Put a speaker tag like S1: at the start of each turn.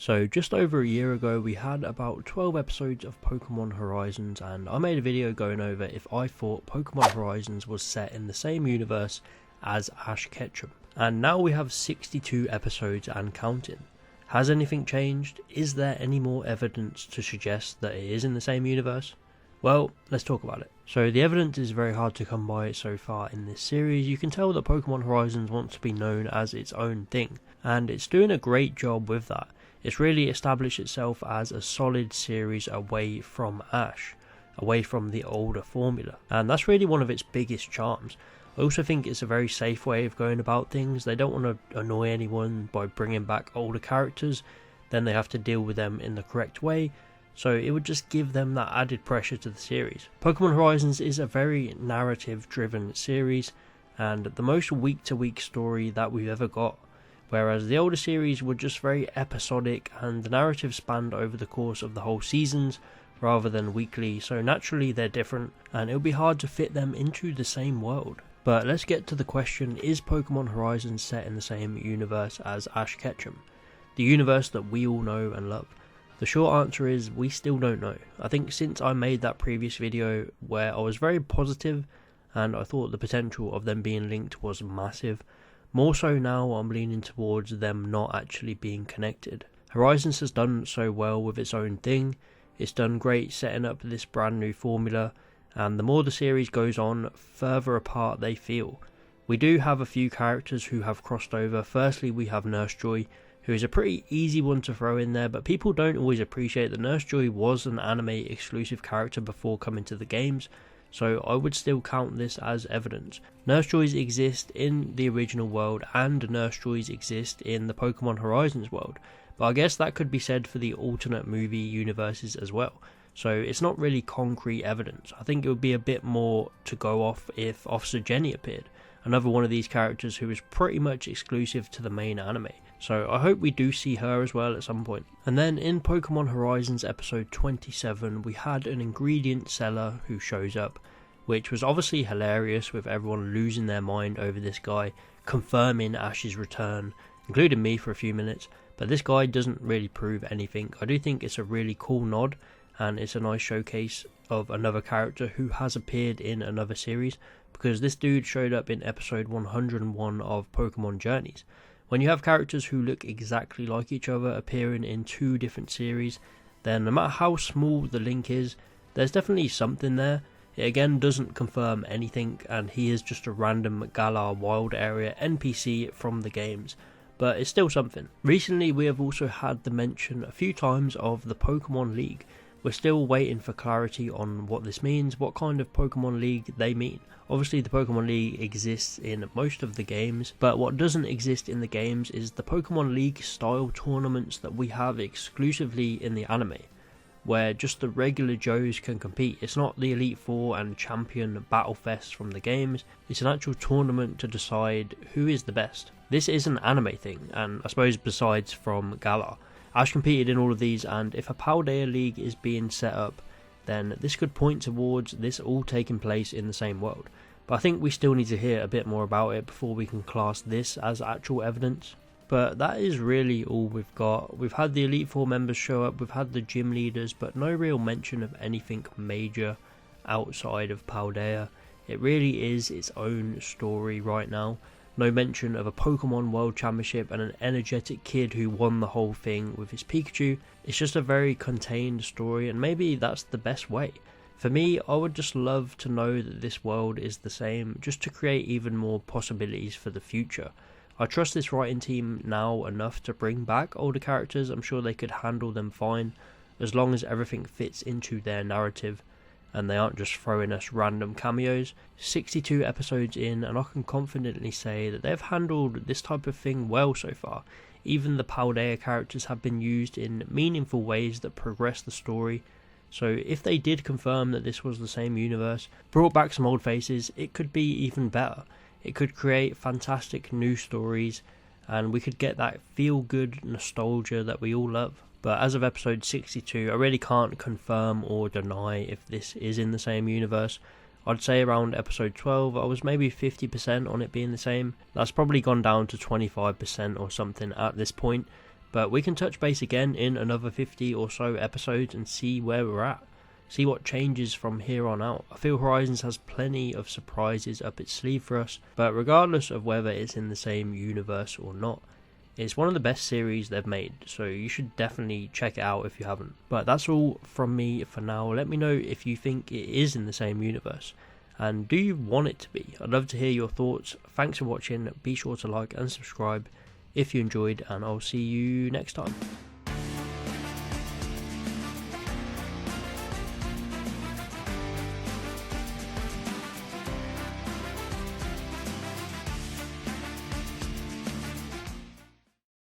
S1: So just over a year ago we had about 12 episodes of Pokémon Horizons, and I made a video going over if I thought Pokémon Horizons was set in the same universe as Ash Ketchum. And now we have 62 episodes and counting. Has anything changed? Is there any more evidence to suggest that it is in the same universe? Well, let's talk about it. So the evidence is very hard to come by so far in this series. You can tell that Pokémon Horizons wants to be known as its own thing, and it's doing a great job with that. It's really established itself as a solid series away from Ash, away from the older formula, and that's really one of its biggest charms. I also think it's a very safe way of going about things. They don't want to annoy anyone by bringing back older characters, then they have to deal with them in the correct way, so it would just give them that added pressure to the series. Pokémon Horizons is a very narrative driven series and the most week to week story that we've ever got. Whereas the older series were just very episodic and the narrative spanned over the course of the whole seasons rather than weekly, so naturally they're different and it would be hard to fit them into the same world. But let's get to the question, is Pokémon Horizons set in the same universe as Ash Ketchum? The universe that we all know and love. The short answer is we still don't know. I think since I made that previous video where I was very positive and I thought the potential of them being linked was massive, more so now I'm leaning towards them not actually being connected. Horizons has done so well with its own thing, it's done great setting up this brand new formula, and the more the series goes on, further apart they feel. We do have a few characters who have crossed over. Firstly, we have Nurse Joy, who is a pretty easy one to throw in there, but people don't always appreciate that Nurse Joy was an anime exclusive character before coming to the games, so I would still count this as evidence. Nurse Joys exist in the original world and Nurse Joys exist in the Pokémon Horizons world, but I guess that could be said for the alternate movie universes as well, so it's not really concrete evidence. I think it would be a bit more to go off if Officer Jenny appeared, another one of these characters who is pretty much exclusive to the main anime. So I hope we do see her as well at some point. And then in Pokémon Horizons episode 27 we had an ingredient seller who shows up, which was obviously hilarious with everyone losing their mind over this guy confirming Ash's return, including me for a few minutes, but this guy doesn't really prove anything. I do think it's a really cool nod and it's a nice showcase of another character who has appeared in another series, because this dude showed up in episode 101 of Pokémon Journeys. When you have characters who look exactly like each other appearing in two different series, then no matter how small the link is, there's definitely something there. It again doesn't confirm anything, and he is just a random Galar Wild Area NPC from the games, but it's still something. Recently we have also had the mention a few times of the Pokémon League. We're still waiting for clarity on what this means, what kind of Pokémon League they mean. Obviously the Pokémon League exists in most of the games, but what doesn't exist in the games is the Pokémon League style tournaments that we have exclusively in the anime, where just the regular Joes can compete. It's not the Elite Four and Champion Battle Fest from the games, it's an actual tournament to decide who is the best. This is an anime thing, and I suppose besides from Galar, Ash competed in all of these, and if a Paldea League is being set up, then this could point towards this all taking place in the same world. But I think we still need to hear a bit more about it before we can class this as actual evidence. But that is really all we've got. We've had the Elite Four members show up, we've had the gym leaders, but no real mention of anything major outside of Paldea. It really is its own story right now. No mention of a Pokemon World Championship and an energetic kid who won the whole thing with his Pikachu. It's just a very contained story, and maybe that's the best way. For me, I would just love to know that this world is the same, just to create even more possibilities for the future. I trust this writing team now enough to bring back older characters. I'm sure they could handle them fine, as long as everything fits into their narrative and they aren't just throwing us random cameos. 62 episodes in, and I can confidently say that they've handled this type of thing well so far. Even the Paldea characters have been used in meaningful ways that progress the story. So if they did confirm that this was the same universe, brought back some old faces, it could be even better. It could create fantastic new stories, and we could get that feel-good nostalgia that we all love. But as of episode 62, I really can't confirm or deny if this is in the same universe. I'd say around episode 12, I was maybe 50% on it being the same. That's probably gone down to 25% or something at this point. But we can touch base again in another 50 or so episodes and see where we're at. See what changes from here on out. I feel Horizons has plenty of surprises up its sleeve for us, but regardless of whether it's in the same universe or not, it's one of the best series they've made, so you should definitely check it out if you haven't. But that's all from me for now. Let me know if you think it is in the same universe, and do you want it to be? I'd love to hear your thoughts. Thanks for watching. Be sure to like and subscribe if you enjoyed, and I'll see you next time.